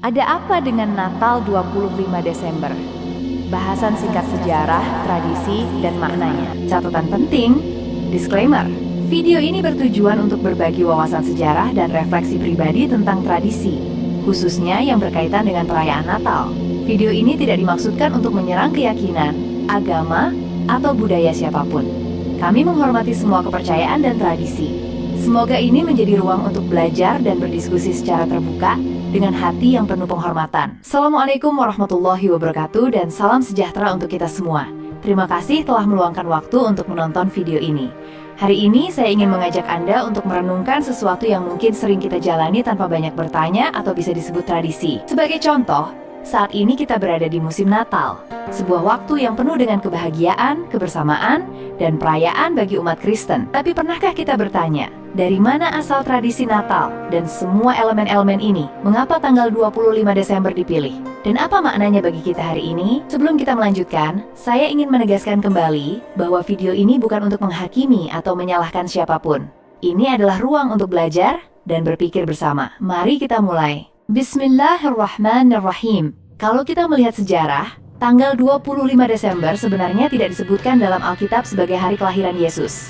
Ada apa dengan Natal 25 Desember? Bahasan singkat sejarah, tradisi, dan maknanya. Catatan penting, disclaimer. Video ini bertujuan untuk berbagi wawasan sejarah dan refleksi pribadi tentang tradisi, khususnya yang berkaitan dengan perayaan Natal. Video ini tidak dimaksudkan untuk menyerang keyakinan, agama, atau budaya siapapun. Kami menghormati semua kepercayaan dan tradisi. Semoga ini menjadi ruang untuk belajar dan berdiskusi secara terbuka dengan hati yang penuh penghormatan. Assalamualaikum warahmatullahi wabarakatuh dan salam sejahtera untuk kita semua. Terima kasih telah meluangkan waktu untuk menonton video ini. Hari ini saya ingin mengajak Anda untuk merenungkan sesuatu yang mungkin sering kita jalani tanpa banyak bertanya atau bisa disebut tradisi. Sebagai contoh, saat ini kita berada di musim Natal, sebuah waktu yang penuh dengan kebahagiaan, kebersamaan, dan perayaan bagi umat Kristen. Tapi pernahkah kita bertanya, dari mana asal tradisi Natal dan semua elemen-elemen ini? Mengapa tanggal 25 Desember dipilih? Dan apa maknanya bagi kita hari ini? Sebelum kita melanjutkan, saya ingin menegaskan kembali bahwa video ini bukan untuk menghakimi atau menyalahkan siapapun. Ini adalah ruang untuk belajar dan berpikir bersama. Mari kita mulai. Bismillahirrahmanirrahim. Kalau kita melihat sejarah, tanggal 25 Desember sebenarnya tidak disebutkan dalam Alkitab sebagai hari kelahiran Yesus.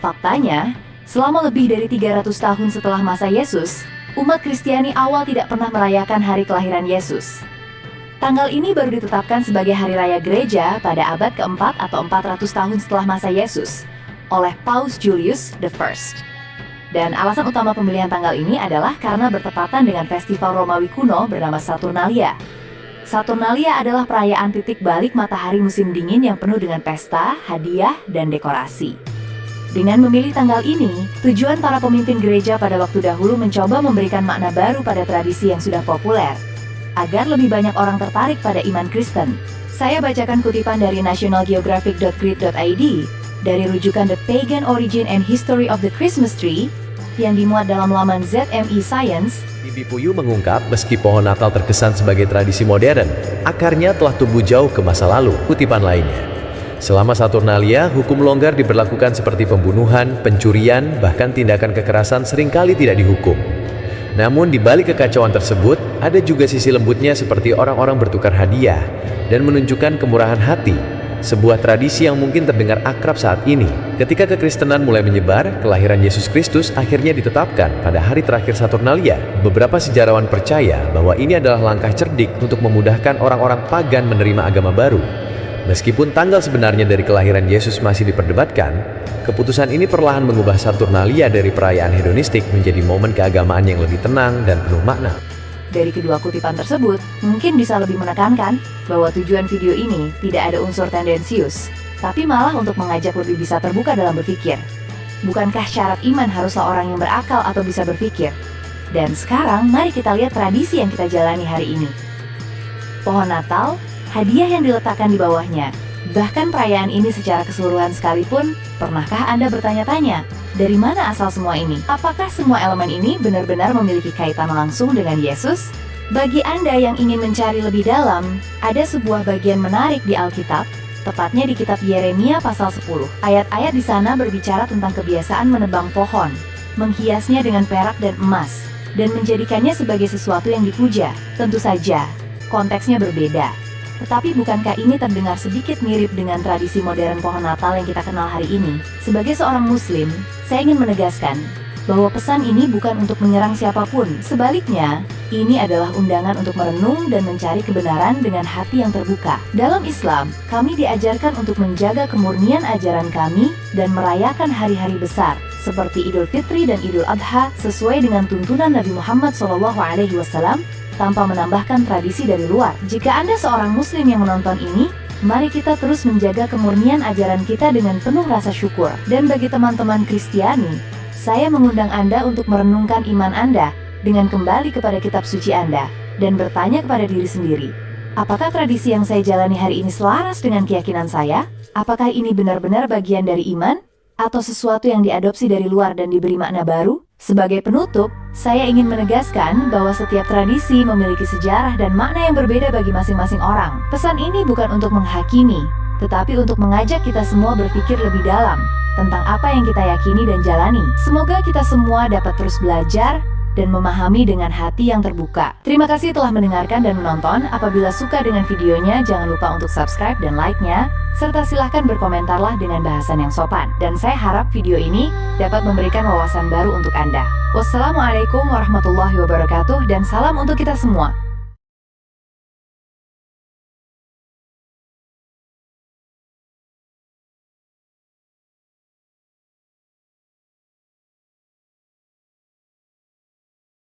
Faktanya, selama lebih dari 300 tahun setelah masa Yesus, umat Kristiani awal tidak pernah merayakan hari kelahiran Yesus. Tanggal ini baru ditetapkan sebagai hari raya gereja pada abad keempat atau 400 tahun setelah masa Yesus oleh Paus Julius I. Dan alasan utama pemilihan tanggal ini adalah karena bertepatan dengan festival Romawi kuno bernama Saturnalia. Saturnalia adalah perayaan titik balik matahari musim dingin yang penuh dengan pesta, hadiah, dan dekorasi. Dengan memilih tanggal ini, tujuan para pemimpin gereja pada waktu dahulu mencoba memberikan makna baru pada tradisi yang sudah populer, agar lebih banyak orang tertarik pada iman Kristen. Saya bacakan kutipan dari nationalgeographic.grid.id dari rujukan The Pagan Origin and History of the Christmas Tree yang dimuat dalam laman ZME Science. Bibi Puyuh mengungkap, meski pohon Natal terkesan sebagai tradisi modern, akarnya telah tumbuh jauh ke masa lalu. Kutipan lainnya, selama Saturnalia, hukum longgar diberlakukan seperti pembunuhan, pencurian, bahkan tindakan kekerasan seringkali tidak dihukum. Namun di balik kekacauan tersebut, ada juga sisi lembutnya seperti orang-orang bertukar hadiah dan menunjukkan kemurahan hati. Sebuah tradisi yang mungkin terdengar akrab saat ini. Ketika kekristenan mulai menyebar, kelahiran Yesus Kristus akhirnya ditetapkan pada hari terakhir Saturnalia. Beberapa sejarawan percaya bahwa ini adalah langkah cerdik untuk memudahkan orang-orang pagan menerima agama baru. Meskipun tanggal sebenarnya dari kelahiran Yesus masih diperdebatkan, keputusan ini perlahan mengubah Saturnalia dari perayaan hedonistik menjadi momen keagamaan yang lebih tenang dan penuh makna. Dari kedua kutipan tersebut, mungkin bisa lebih menekankan bahwa tujuan video ini tidak ada unsur tendensius, tapi malah untuk mengajak lebih bisa terbuka dalam berpikir. Bukankah syarat iman haruslah orang yang berakal atau bisa berpikir? Dan sekarang, mari kita lihat tradisi yang kita jalani hari ini. Pohon Natal, hadiah yang diletakkan di bawahnya, bahkan perayaan ini secara keseluruhan sekalipun, pernahkah Anda bertanya-tanya, dari mana asal semua ini? Apakah semua elemen ini benar-benar memiliki kaitan langsung dengan Yesus? Bagi Anda yang ingin mencari lebih dalam, ada sebuah bagian menarik di Alkitab, tepatnya di kitab Yeremia pasal 10. Ayat-ayat di sana berbicara tentang kebiasaan menebang pohon, menghiasnya dengan perak dan emas, dan menjadikannya sebagai sesuatu yang dipuja. Tentu saja, konteksnya berbeda. Tetapi bukankah ini terdengar sedikit mirip dengan tradisi modern pohon Natal yang kita kenal hari ini? Sebagai seorang Muslim, saya ingin menegaskan bahwa pesan ini bukan untuk menyerang siapapun. Sebaliknya, ini adalah undangan untuk merenung dan mencari kebenaran dengan hati yang terbuka. Dalam Islam, kami diajarkan untuk menjaga kemurnian ajaran kami dan merayakan hari-hari besar, seperti Idul Fitri dan Idul Adha, sesuai dengan tuntunan Nabi Muhammad SAW, tanpa menambahkan tradisi dari luar. Jika Anda seorang Muslim yang menonton ini, mari kita terus menjaga kemurnian ajaran kita dengan penuh rasa syukur. Dan bagi teman-teman Kristiani, saya mengundang Anda untuk merenungkan iman Anda dengan kembali kepada kitab suci Anda dan bertanya kepada diri sendiri, apakah tradisi yang saya jalani hari ini selaras dengan keyakinan saya? Apakah ini benar-benar bagian dari iman? Atau sesuatu yang diadopsi dari luar dan diberi makna baru? Sebagai penutup, saya ingin menegaskan bahwa setiap tradisi memiliki sejarah dan makna yang berbeda bagi masing-masing orang. Pesan ini bukan untuk menghakimi, tetapi untuk mengajak kita semua berpikir lebih dalam tentang apa yang kita yakini dan jalani. Semoga kita semua dapat terus belajar, dan memahami dengan hati yang terbuka. Terima kasih telah mendengarkan dan menonton. Apabila suka dengan videonya, jangan lupa untuk subscribe dan like-nya, serta silahkan berkomentarlah dengan bahasan yang sopan. Dan saya harap video ini dapat memberikan wawasan baru untuk Anda. Wassalamualaikum warahmatullahi wabarakatuh dan salam untuk kita semua.